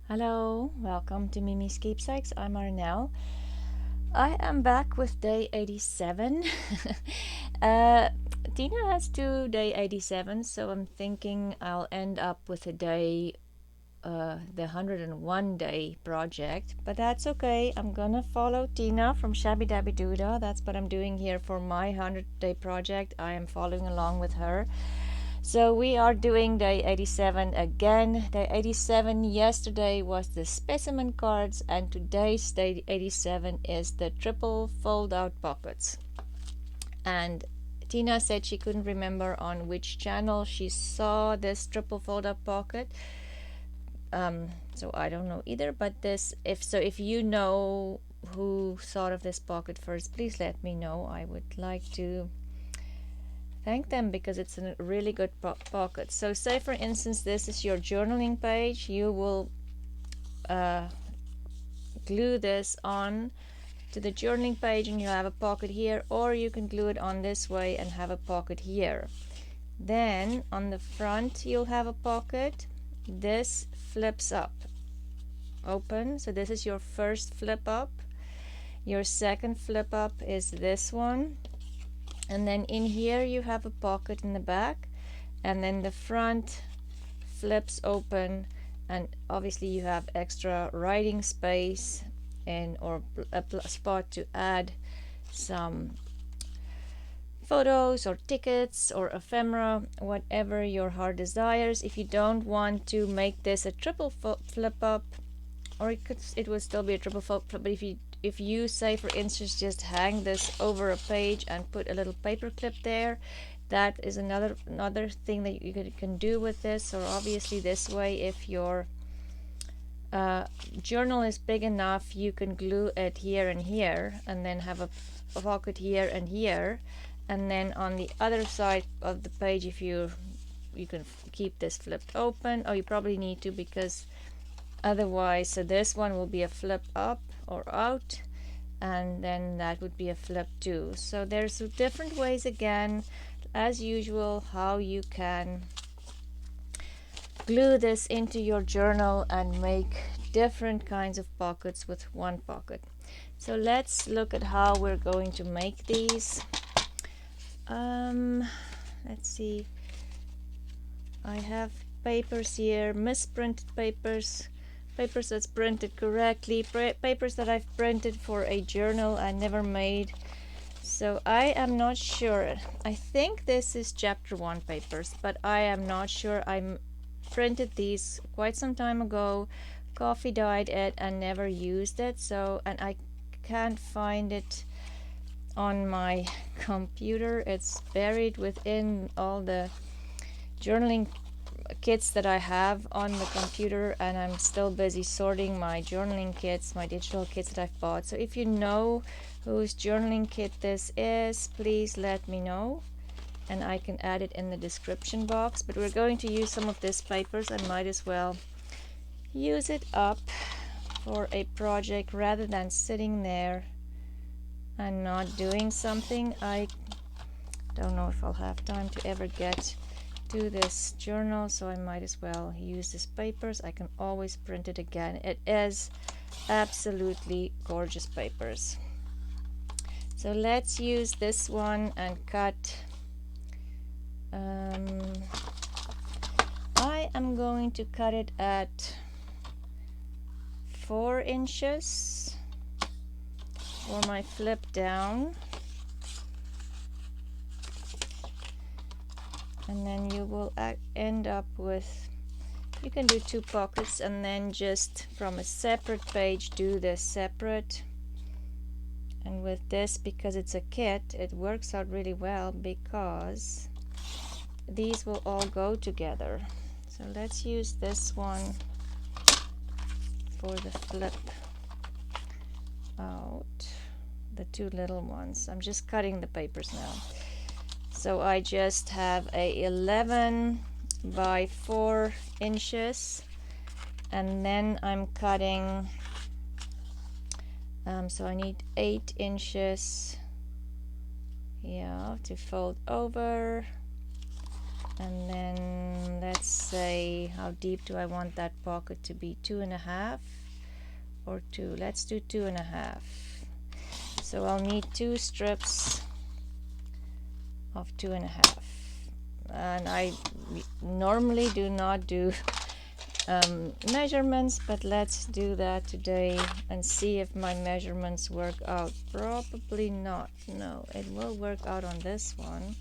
Hello, welcome to Miemie's Keepsakes. I'm Arnell. I am back with day 87. Tina has to day 87, so I'm thinking I'll end up with a day, the 101 day project. But that's okay. I'm gonna follow Tina from Shabbydabbydoodah. That's what I'm doing here for my 100-day project. I am following along with her. So we are doing day 87 again. Day 87 yesterday was the specimen cards, and today's day 87 is the triple fold out pockets. And Tina said she couldn't remember on which channel she saw this triple fold out pocket. So I don't know either, but if you know who thought of this pocket first, please let me know. I would like to thank them because it's a really good pocket. So say for instance this is your journaling page, you will glue this on to the journaling page and you have a pocket here, or you can glue it on this way and have a pocket here. Then on the front you'll have a pocket. This flips up open, so this is your first flip up. Your second flip up is this one. And then in here you have a pocket in the back, and then the front flips open, and obviously you have extra writing space and or a spot to add some photos or tickets or ephemera, whatever your heart desires. If you don't want to make this a triple flip up, or it would still be a triple flip, but if you say for instance just hang this over a page and put a little paper clip there, that is another thing that you can do with this. Or obviously this way, if your journal is big enough, you can glue it here and here, and then have a pocket here and here, and then on the other side of the page, if you can keep this flipped open. Oh, you probably need to, because otherwise, so this one will be a flip up or out, and then that would be a flip too. So there's different ways, again as usual, how you can glue this into your journal and make different kinds of pockets with one pocket. So let's look at how we're going to make these. Let's see, I have papers here, misprinted papers that's printed correctly, papers that I've printed for a journal I never made. So I am not sure. I think this is chapter 1 papers, but I am not sure. I printed these quite some time ago, coffee dyed it and never used it, so, and I can't find it on my computer. It's buried within all the journaling kits that I have on the computer, and I'm still busy sorting my journaling kits, my digital kits that I've bought. So if you know whose journaling kit this is, please let me know and I can add it in the description box. But we're going to use some of this papers. I might as well use it up for a project rather than sitting there and not doing something. I don't know if I'll have time to ever get to this journal, so I might as well use these papers. I can always print it again. It is absolutely gorgeous papers. So let's use this one and cut. I am going to cut it at 4 inches for my flip down. And then you will end up with, you can do 2 pockets and then just from a separate page do this separate. And with this, because it's a kit, it works out really well because these will all go together. So let's use this one for the flip out, the 2 little ones. I'm just cutting the papers now. So I just have a 11 by 4 inches, and then I'm cutting, so I need 8 inches, yeah, to fold over. And then let's say, how deep do I want that pocket to be? 2.5 or 2? Let's do 2.5. So I'll need 2 strips of 2.5. And I normally do not do measurements, but let's do that today and see if my measurements work out. Probably not. No, it will work out on this one.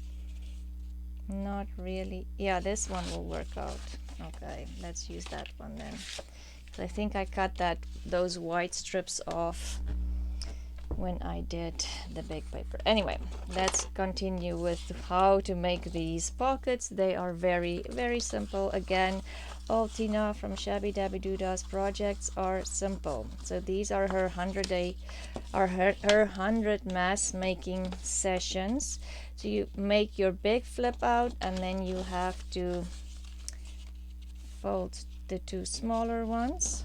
Not really. Yeah, this one will work out. Okay, let's use that one then. I think I cut those white strips off when I did the big paper. Anyway, let's continue with how to make these pockets. They are very, very simple. Again, all Tina from Shabbydabbydooddah's projects are simple. So these are her 100 mask making sessions. So you make your big flip out, and then you have to fold the 2 smaller ones.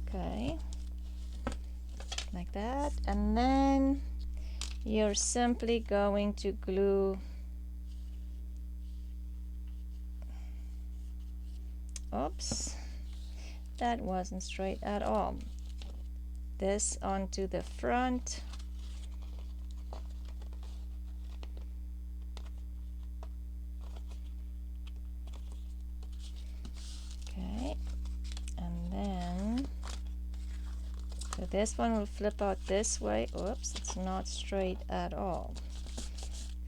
Okay, like that, and then you're simply going to glue oops, that wasn't straight at all. This onto the front. Okay, and then so this one will flip out this way. Oops, it's not straight at all.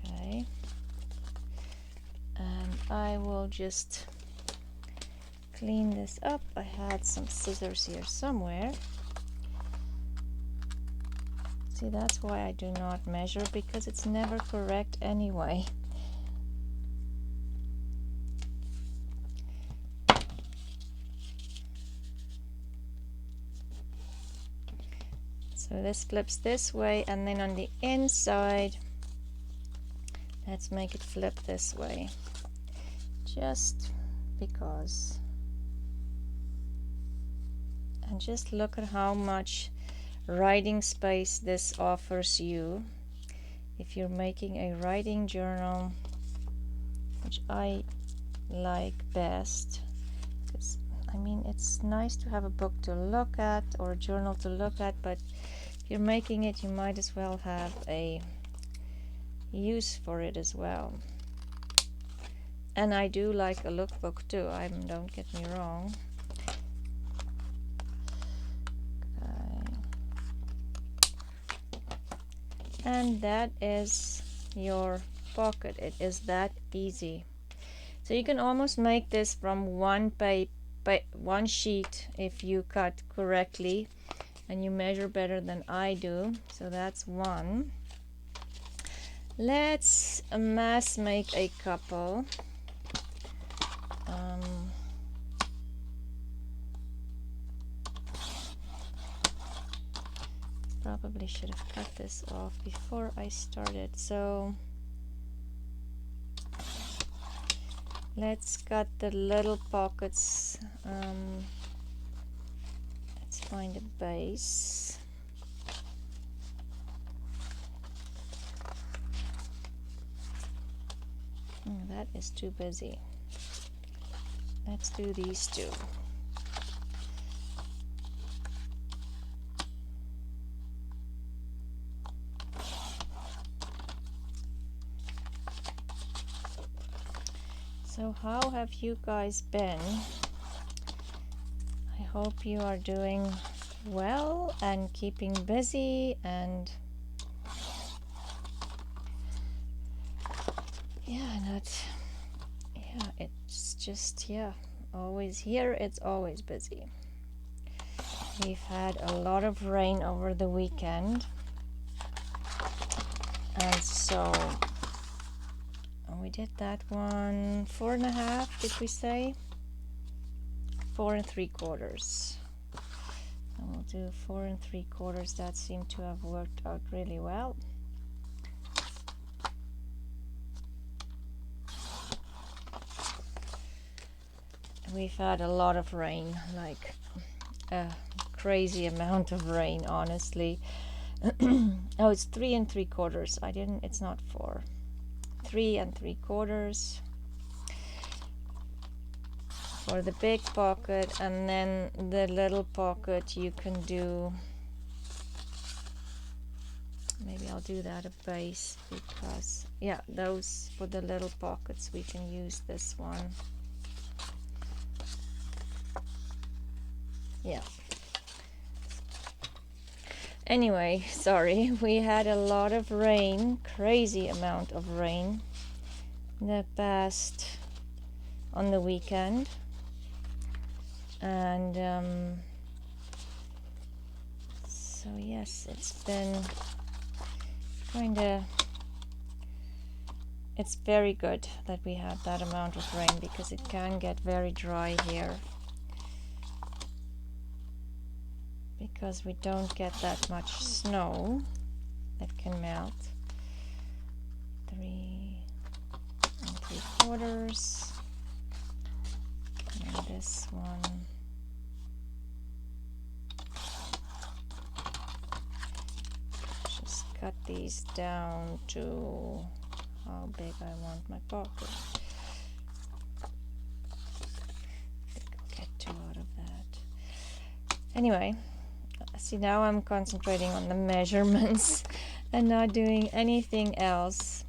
Okay, and I will just clean this up. I had some scissors here somewhere. See, that's why I do not measure, because it's never correct anyway. So this flips this way, and then on the inside, let's make it flip this way, just because. And just look at how much writing space this offers you if you're making a writing journal, which I like best, because I mean, it's nice to have a book to look at or a journal to look at, but if you're making it, you might as well have a use for it as well. And I do like a lookbook too, don't get me wrong. And that is your pocket. It is that easy. So you can almost make this from one sheet if you cut correctly and you measure better than I do. So that's one. Let's mass make a couple. Probably should have cut this off before I started. So let's cut the little pockets. Let's find a base. That is too busy. Let's do these two. So how have you guys been? I hope you are doing well and keeping busy, and it's just always here, it's always busy. We've had a lot of rain over the weekend, and so we did that one 4.5, did we say? 4 3/4. And we'll do 4 3/4. That seemed to have worked out really well. We've had a lot of rain, like a crazy amount of rain, honestly. Oh, it's 3 3/4. It's not 4. 3 3/4 for the big pocket, and then the little pocket you can do, maybe I'll do that a base, because yeah, those for the little pockets we can use this one. Yeah. Anyway, sorry, we had a lot of rain, crazy amount of rain the past on the weekend, and so yes, it's been it's very good that we had that amount of rain, because it can get very dry here, because we don't get that much snow that can melt. 3 3/4, and this one. Just cut these down to how big I want my pocket. Get 2 out of that. Anyway, see, now I'm concentrating on the measurements and not doing anything else.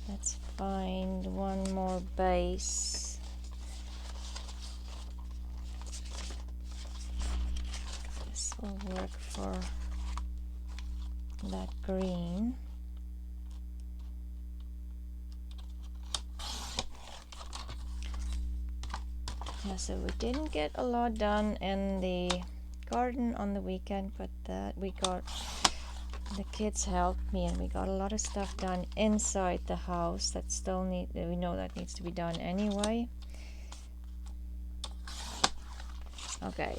Let's find one more base. This will work for that green. Yeah, so we didn't get a lot done in the garden on the weekend, but the kids helped me, and we got a lot of stuff done inside the house that we know that needs to be done anyway. Okay,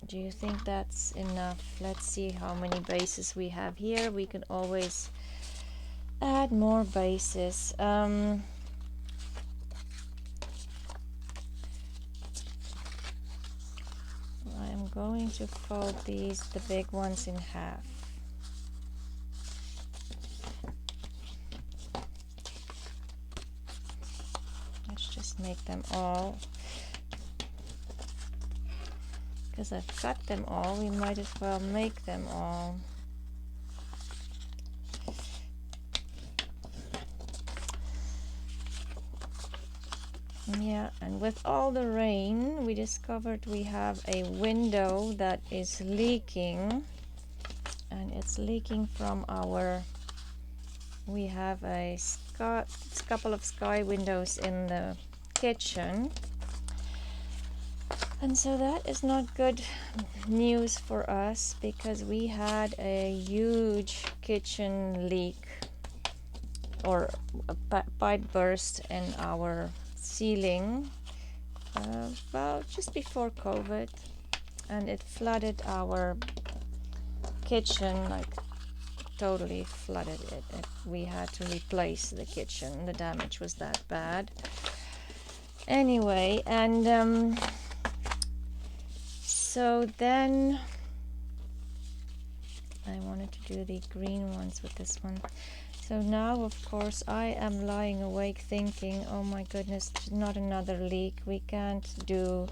do you think that's enough? Let's see how many bases we have here. We can always add more bases. I'm going to fold the big ones in half. Let's just make them all. Because I've cut them all, we might as well make them all. Yeah, and with all the rain, we discovered we have a window that is leaking, and it's leaking from we have a couple of sky windows in the kitchen, and so that is not good news for us, because we had a huge kitchen leak, or a pipe burst in our ceiling about just before COVID, and it flooded our kitchen, like totally flooded it. We had to replace the kitchen. The damage was that bad. Anyway, and so then I wanted to do the green ones with this one. So now, of course, I am lying awake thinking, oh my goodness, not another leak. We can't do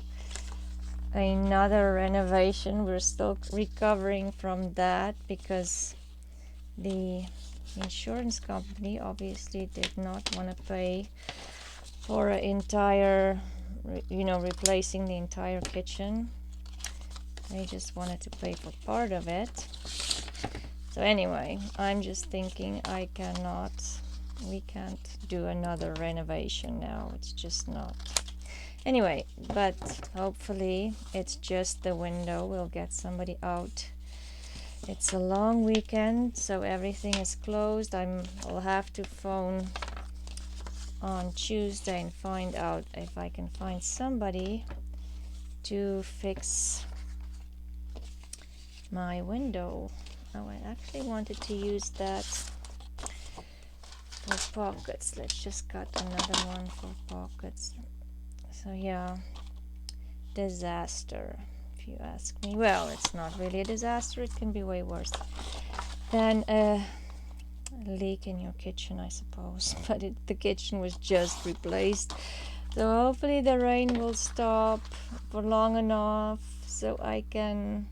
another renovation. We're still recovering from that, because the insurance company obviously did not want to pay for an entire, replacing the entire kitchen. They just wanted to pay for part of it. So anyway, I'm just thinking we can't do another renovation now. It's just not. Anyway, but hopefully it's just the window. We'll get somebody out. It's a long weekend, so everything is closed. I'll have to phone on Tuesday and find out if I can find somebody to fix my window. Oh, I actually wanted to use that for pockets. Let's just cut another one for pockets. So yeah, disaster, if you ask me. Well, it's not really a disaster. It can be way worse than a leak in your kitchen, I suppose. But the kitchen was just replaced. So hopefully the rain will stop for long enough so I can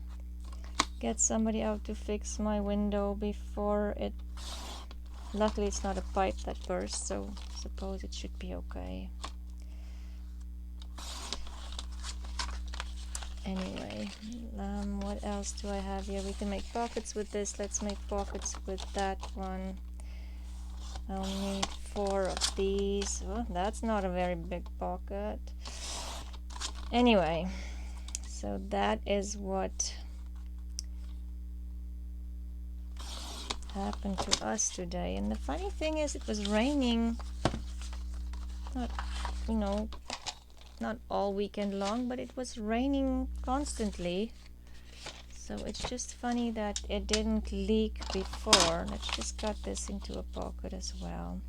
get somebody out to fix my window before it. Luckily it's not a pipe that burst, so I suppose it should be okay. Anyway, what else do I have here? We can make pockets with this. Let's make pockets with that one. I'll need 4 of these. Oh, that's not a very big pocket. Anyway, so that is what happened to us today. And the funny thing is, it was raining, not, you know, not all weekend long, but it was raining constantly. So it's just funny that it didn't leak before. Let's just cut this into a pocket as well,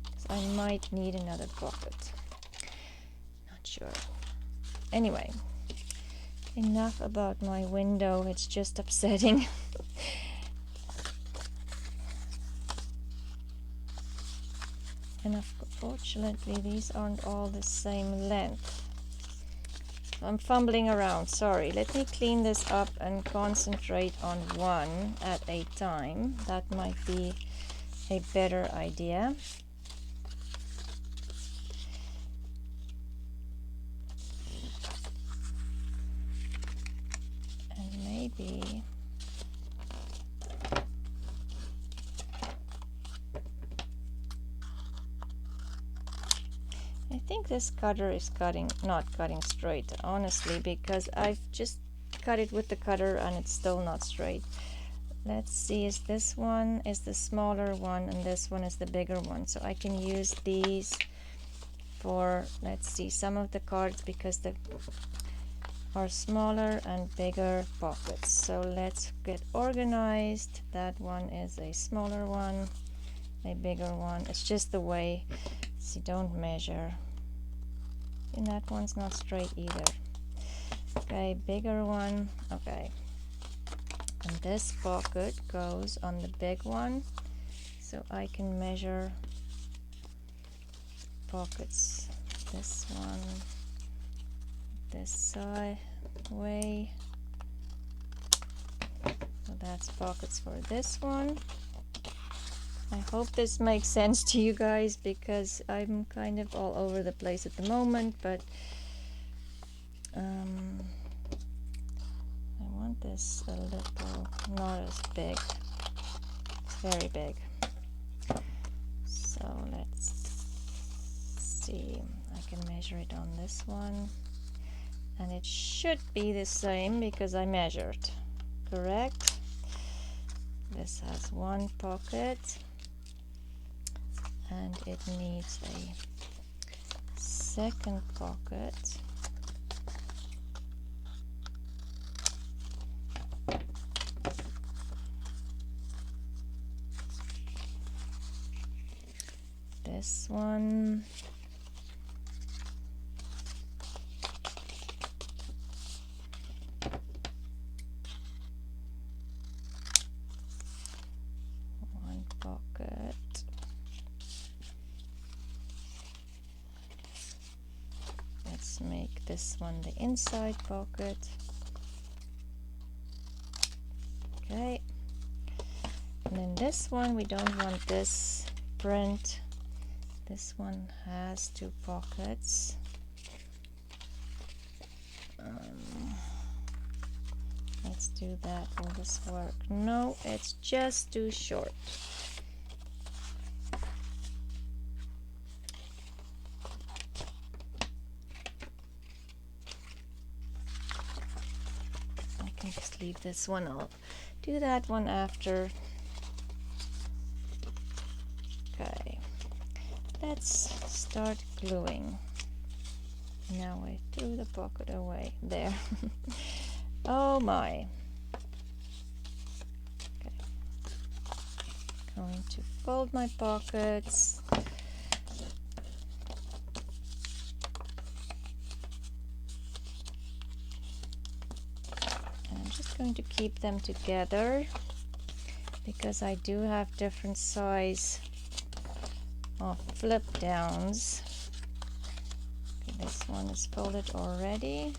because I might need another pocket. Not sure. Anyway, enough about my window. It's just upsetting. And unfortunately, these aren't all the same length. I'm fumbling around, sorry. Let me clean this up and concentrate on one at a time. That might be a better idea. And maybe I think this cutter is not cutting straight, honestly, because I've just cut it with the cutter and it's still not straight. Let's see, is this one is the smaller one and this one is the bigger one. So I can use these for, let's see, some of the cards, because they are smaller and bigger pockets. So let's get organized. That one is a smaller one, a bigger one. It's just the way. See, don't measure. And that one's not straight either. Okay, bigger one. Okay. And this pocket goes on the big one, so I can measure pockets. This one, this side way. So that's pockets for this one. I hope this makes sense to you guys, because I'm kind of all over the place at the moment, but I want this a little, not as big. It's very big. So let's see. I can measure it on this one, and it should be the same because I measured. Correct? This has one pocket, and it needs a second pocket. This one. One pocket. Let's make this one the inside pocket. Okay. And then this one, we don't want this print. This one has 2 pockets. Let's do that. Will this work? No, it's just too short. I can just leave this one. I'll do that one after. Okay. Let's start gluing. Now I threw the pocket away. There. Oh my. Okay. going to fold my pockets. And I'm just going to keep them together because I do have different size of flip downs. Okay, this one is folded already.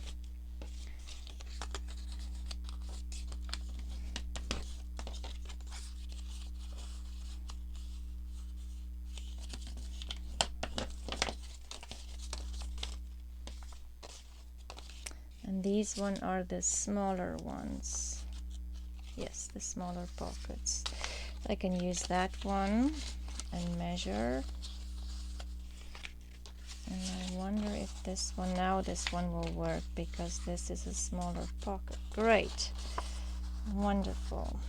And these ones are the smaller ones. Yes, the smaller pockets. I can use that one and measure. And I wonder if this one, now this one will work because this is a smaller pocket. Great. Wonderful.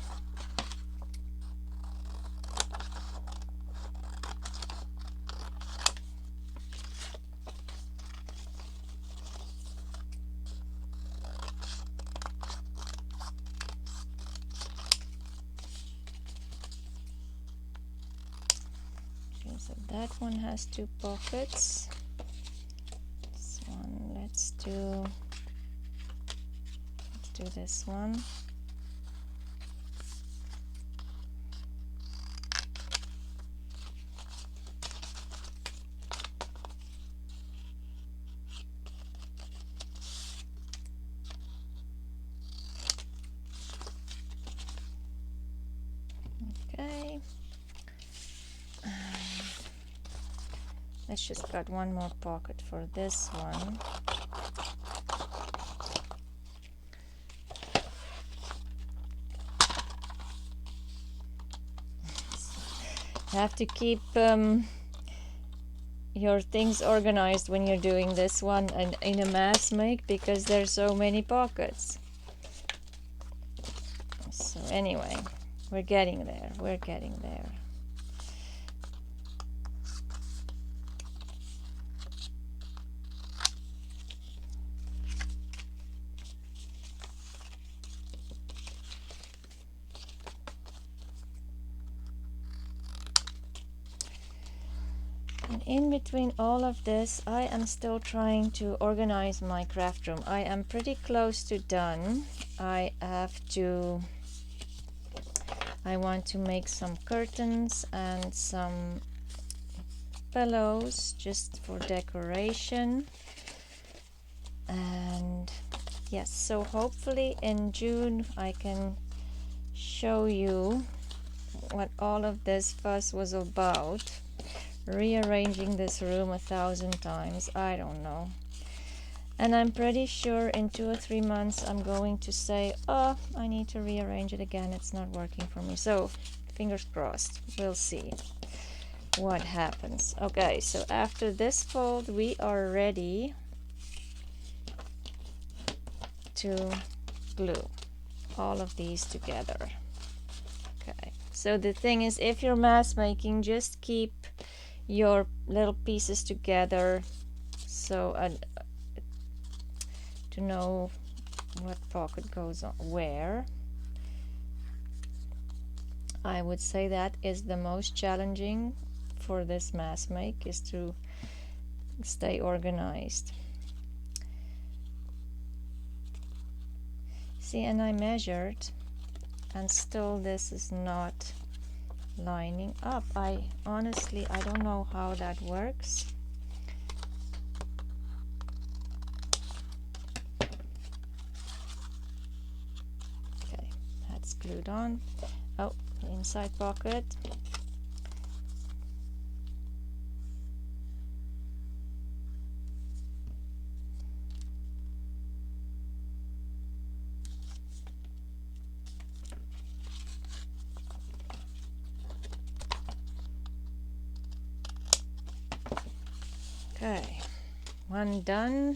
So that one has 2 pockets. This one, let's do this one. Okay. Let's just cut one more pocket for this one. You have to keep your things organized when you're doing this one and in a mass make because there's so many pockets. So anyway, we're getting there. We're getting there. And in between all of this, I am still trying to organize my craft room. I am pretty close to done. I want to make some curtains and some pillows just for decoration. And yes, so hopefully in June I can show you what all of this fuss was about. Rearranging this room 1,000 times, I don't know. And I'm pretty sure in 2 or 3 months I'm going to say, oh, I need to rearrange it again, it's not working for me. So fingers crossed, we'll see what happens. Okay, so after this fold we are ready to glue all of these together. Okay, so the thing is, if you're mass making, just keep your little pieces together so to know what pocket goes on where. I would say that is the most challenging for this mass make, is to stay organized. See, and I measured and still this is not lining up. I honestly don't know how that works. Okay, that's glued on. Oh, the inside pocket. Okay, one done.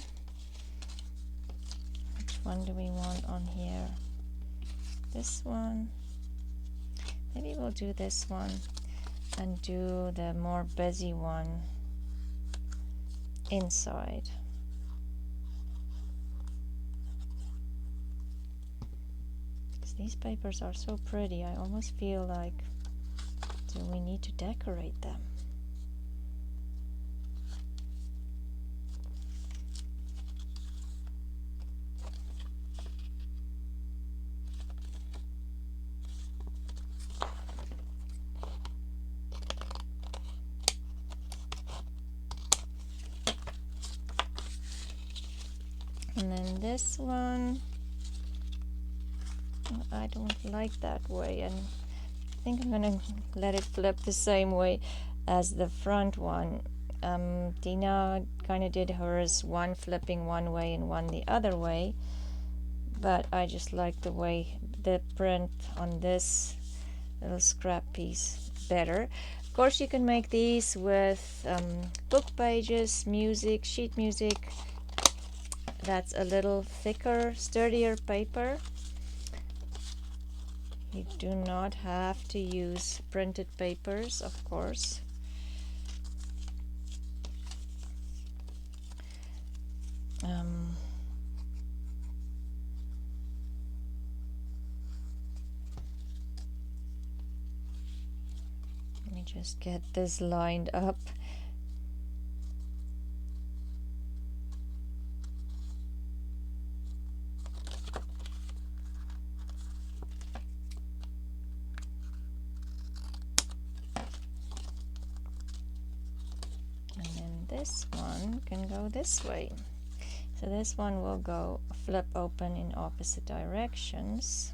Which one do we want on here? This one. Maybe we'll do this one and do the more busy one inside. Because these papers are so pretty, I almost feel like So we need to decorate them. And then this one, I don't like that way, and I think I'm gonna let it flip the same way as the front one. Dina kind of did hers, one flipping one way and one the other way, but I just like the way the print on this little scrap piece better. Of course, you can make these with book pages, music, sheet music. That's a little thicker, sturdier paper. You do not have to use printed papers, of course. Let me just get this lined up. This one can go this way. So this one will go flip open in opposite directions.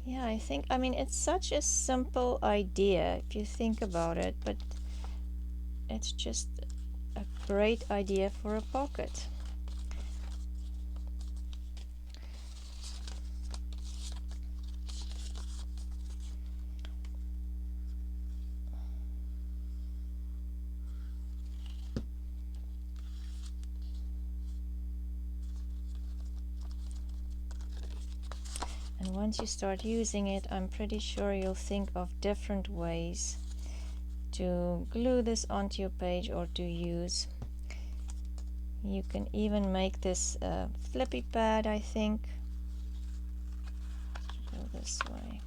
Yeah, I mean, it's such a simple idea if you think about it, but it's just a great idea for a pocket. And once you start using it, I'm pretty sure you'll think of different ways to glue this onto your page or to use. You can even make this flippy pad, I think. Go this way.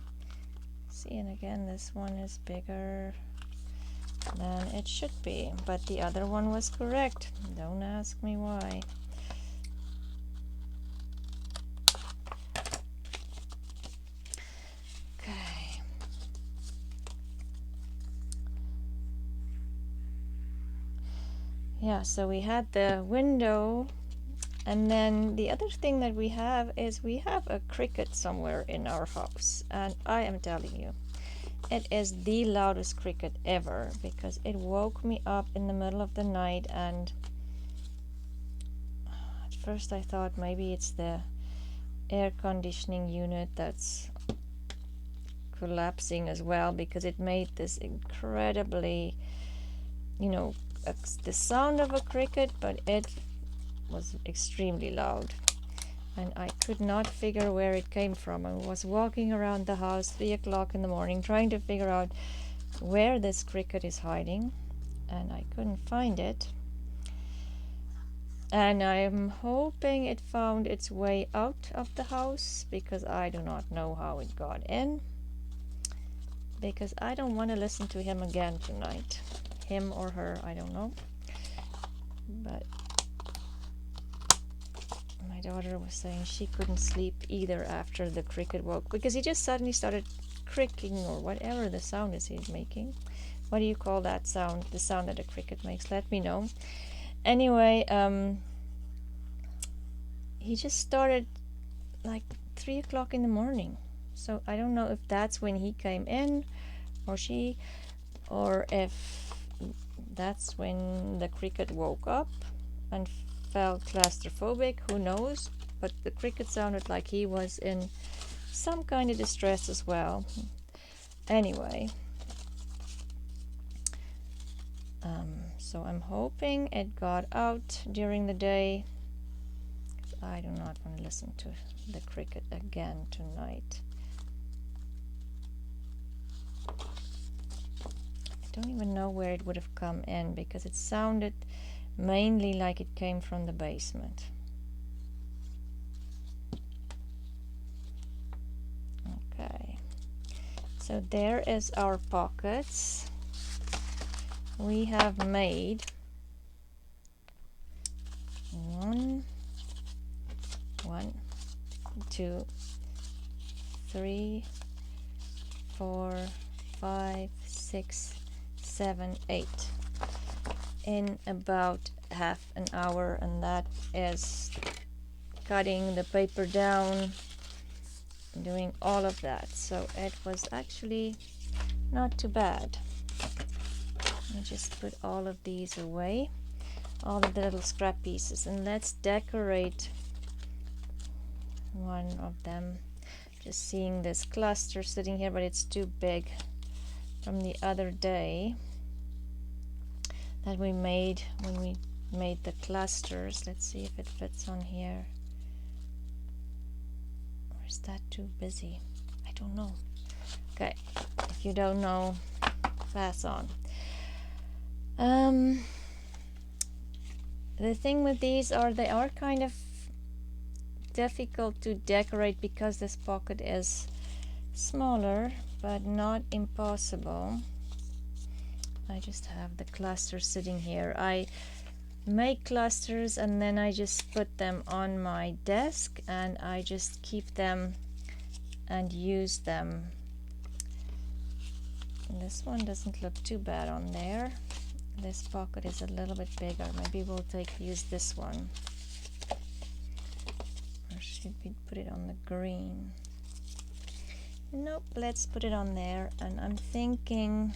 See, and again, this one is bigger than it should be, but the other one was correct. Don't ask me why. Yeah, so we had the window, and then the other thing that we have is we have a cricket somewhere in our house, and I am telling you, it is the loudest cricket ever, because it woke me up in the middle of the night, and at first I thought maybe it's the air conditioning unit that's collapsing as well, because it made this incredibly, you know, the sound of a cricket, but it was extremely loud, and I could not figure where it came from. I was walking around the house 3 o'clock in the morning trying to figure out where this cricket is hiding, and I couldn't find it. And I'm hoping it found its way out of the house, because I do not know how it got in, because I don't want to listen to him again tonight. Him or her, I don't know. But my daughter was saying she couldn't sleep either after the cricket woke, because he just suddenly started cricking, or whatever the sound is he's making. What do you call that sound? The sound that a cricket makes? Let me know. Anyway, he just started like 3 o'clock in the morning. So I don't know if that's when he came in, or she, or if that's when the cricket woke up and felt claustrophobic, who knows, but the cricket sounded like he was in some kind of distress as well. Anyway, so I'm hoping it got out during the day. I do not want to listen to the cricket again tonight. I don't even know where it would have come in, because it sounded mainly like it came from the basement. Okay, So there is our pockets. We have made 1, 2, 3, 4, 5, 6, 7, 8 in about half an hour, and that is cutting the paper down, doing all of that. So it was actually not too bad. Let me just put all of these away, all of the little scrap pieces, and let's decorate one of them. Just seeing this cluster sitting here, but it's too big, from the other day that we made when we made the clusters. Let's see if it fits on here. Or is that too busy? I don't know. Okay, if you don't know, pass on. The thing with these are they are kind of difficult to decorate because this pocket is smaller, but not impossible. I just have the cluster sitting here. I make clusters and then I just put them on my desk and I just keep them and use them. And this one doesn't look too bad on there. This pocket is a little bit bigger. Maybe we'll use this one. Or should we put it on the green? Nope, let's put it on there. And I'm thinking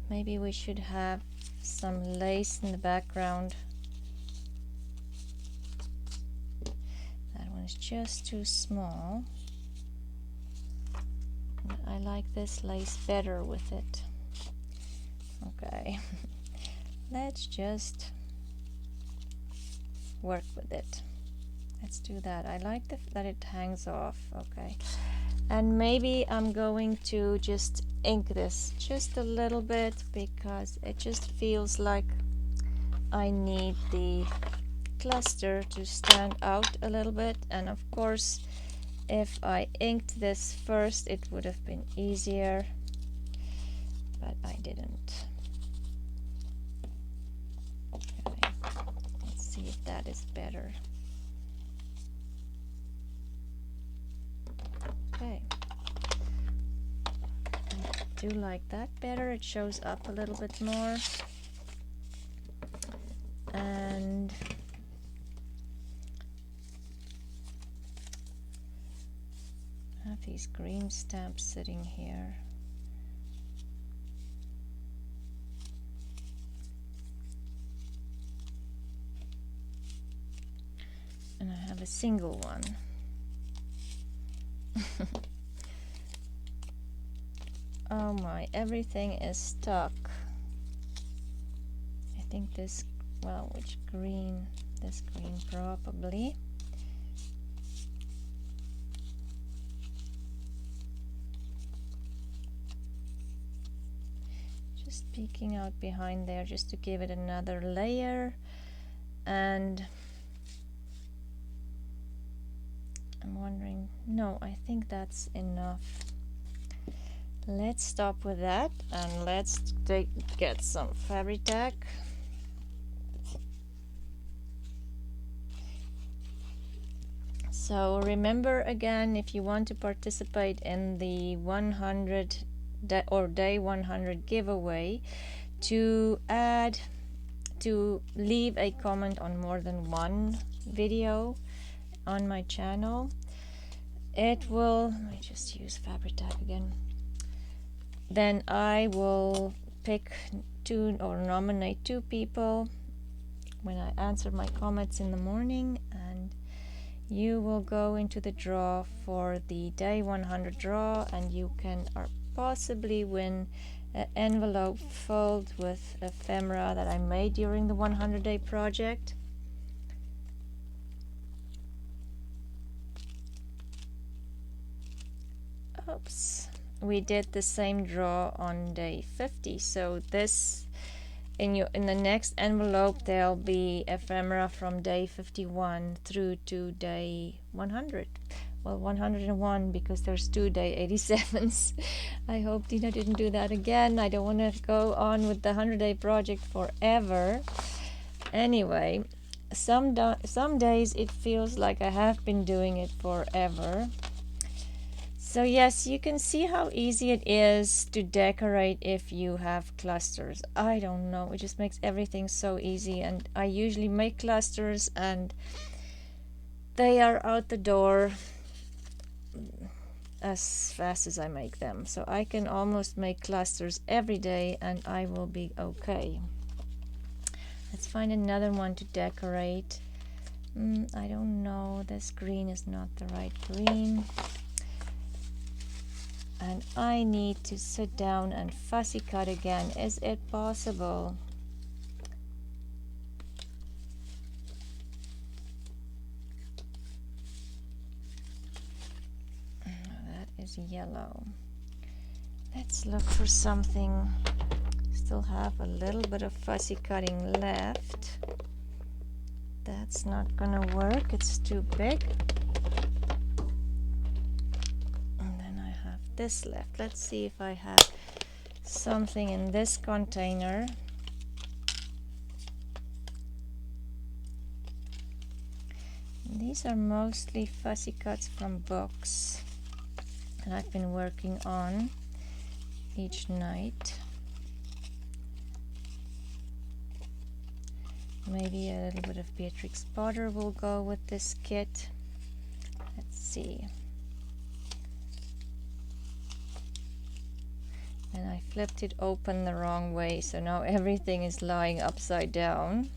maybe we should have some lace in the background. That one's just too small. I like this lace better with it. Okay, let's just work with it. Let's do that. I like that it hangs off. Okay, and maybe I'm going to just ink this just a little bit because it just feels like I need the cluster to stand out a little bit. And of course, if I inked this first, it would have been easier, but I didn't. Okay, let's see if that is better. Okay, I do like that better. It shows up a little bit more. And I have these green stamps sitting here. And I have a single one. Oh my, everything is stuck. I think this, well, which green? This green probably. Just peeking out behind there just to give it another layer. And I'm wondering, no, I think that's enough. Let's stop with that and let's get some fabric tack. So remember again, if you want to participate in the 100 or day 100 giveaway, to leave a comment on more than one video on my channel. It will, let me just use fabric tack again. Then I will pick 2 or nominate 2 people when I answer my comments in the morning, and you will go into the draw for the day 100 draw, and you can possibly win an envelope filled with ephemera that I made during the 100-day project. Oops, we did the same draw on day 50, so this in the next envelope there'll be ephemera from day 51 through to day 100. well, 101 because there's 2 day 87s. I hope Dina didn't do that again. I don't want to go on with the 100-day project forever. Anyway, some days it feels like I have been doing it forever. So yes, you can see how easy it is to decorate if you have clusters. I don't know, it just makes everything so easy, and I usually make clusters and they are out the door as fast as I make them. So I can almost make clusters every day and I will be okay. Let's find another one to decorate. I don't know, this green is not the right green. And I need to sit down and fussy cut again. Is it possible? That is yellow. Let's look for something. Still have a little bit of fussy cutting left. That's not gonna work, it's too big. This left. Let's see if I have something in this container. These are mostly fussy cuts from books that I've been working on each night. Maybe a little bit of Beatrix Potter will go with this kit. Let's see. And I flipped it open the wrong way, so now everything is lying upside down.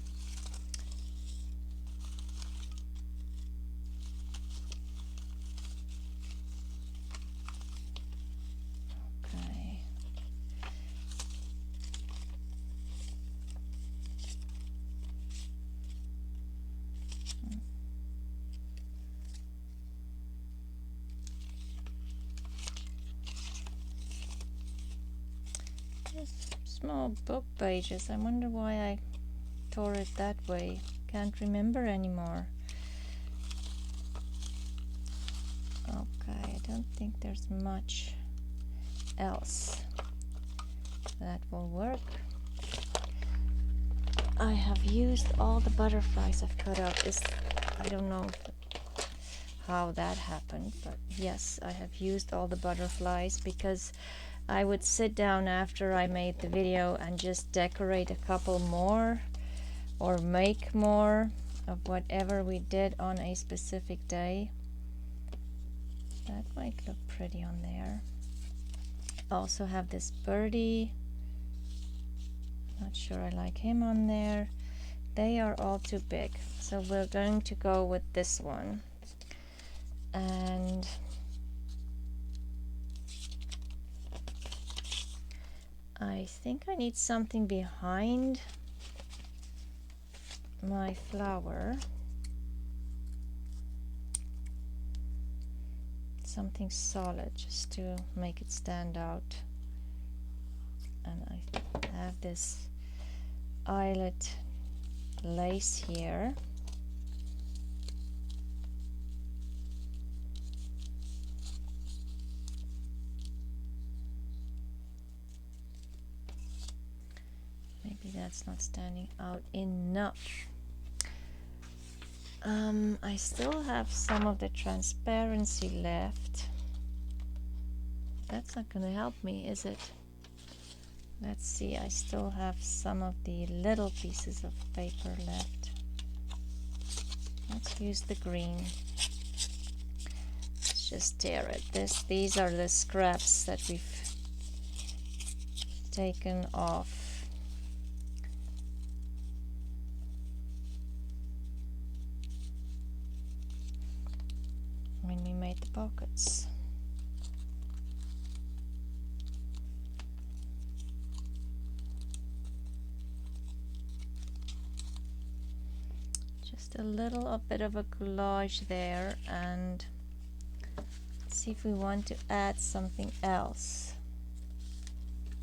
Okay. Small book pages. I wonder why I tore it that way. Can't remember anymore. Okay, I don't think there's much else that will work. I have used all the butterflies I've cut out. I don't know how that happened, but yes, I have used all the butterflies because I would sit down after I made the video and just decorate a couple more or make more of whatever we did on a specific day. That might look pretty on there. Also have this birdie. Not sure I like him on there. They are all too big, so we're going to go with this one. And I think I need something behind my flower. Something solid just to make it stand out. And I have this eyelet lace here. Maybe that's not standing out enough. I still have some of the transparency left. That's not going to help me, is it? Let's see, I still have some of the little pieces of paper left. Let's use the green. Let's just tear it. These are the scraps that we've taken off. When we made the pockets. Just a little bit of a collage there, and let's see if we want to add something else.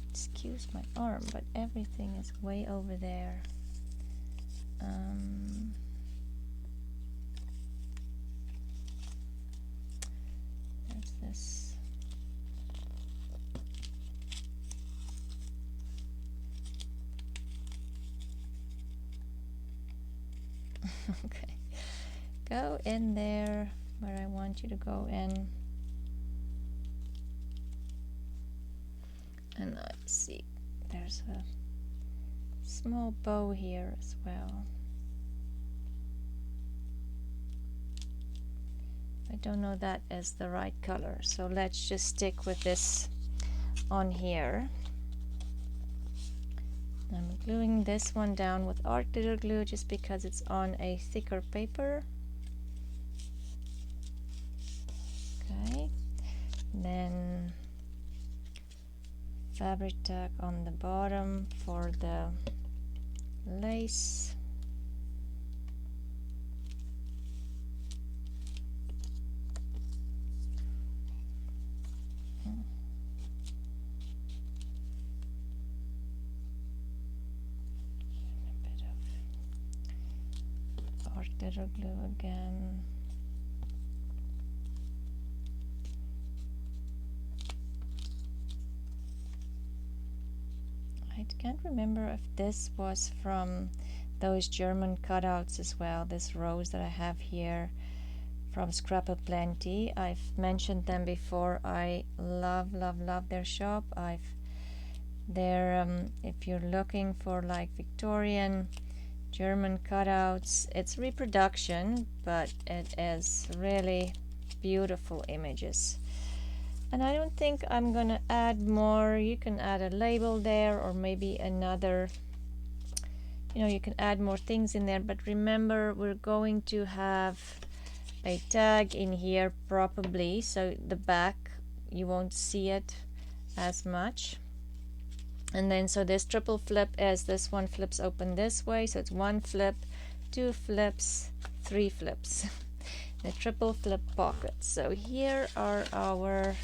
Excuse my arm, but everything is way over there. Okay, go in there where I want you to go in. And I see there's a small bow here as well. I don't know that is the right color, so let's just stick with this on here. I'm gluing this one down with art glitter glue just because it's on a thicker paper. Okay, then fabric tack on the bottom for the lace. A bit of art glitter glue again. I can't remember if this was from those German cutouts as well, this rose that I have here from Scrap Aplenty. I've mentioned them before. I love their shop. If you're looking for like Victorian German cutouts, it's reproduction, but it is really beautiful images. And I don't think I'm gonna add more. You can add a label there, or maybe another, you can add more things in there, but remember we're going to have a tag in here probably, so the back you won't see it as much. And then so this triple flip is this one flips open this way, so it's 1 flip, 2 flips, 3 flips. The triple flip pockets. So here are our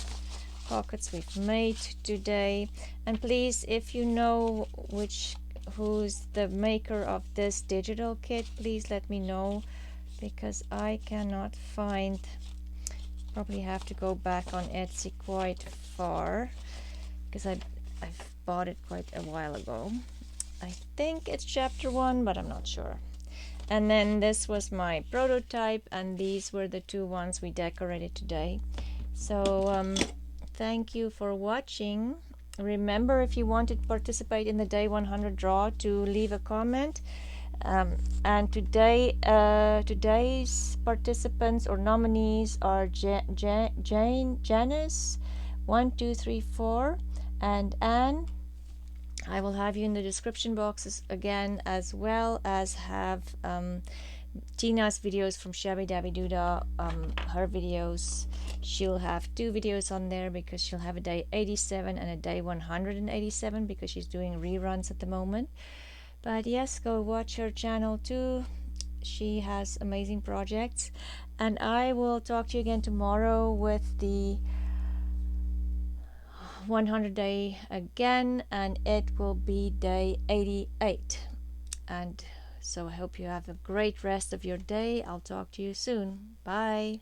pockets we've made today. And please, if you know who's the maker of this digital kit, please let me know, because I cannot find. Probably have to go back on Etsy quite far, because I've bought it quite a while ago. I think it's chapter 1, but I'm not sure. And then this was my prototype, and these were the 2 ones we decorated today. So thank you for watching. Remember, if you want to participate in the day 100 draw, to leave a comment. And today's participants or nominees are Janice 1, 2, 3, 4, and Anne. I will have you in the description boxes again, as well as have Tina's videos from Shabbydabbydoodah, her videos. She'll have 2 videos on there, because she'll have a day 87 and a day 187, because she's doing reruns at the moment. But yes, go watch her channel too. She has amazing projects. And I will talk to you again tomorrow with the 100 day again, and it will be day 88. And so I hope you have a great rest of your day. I'll talk to you soon. Bye.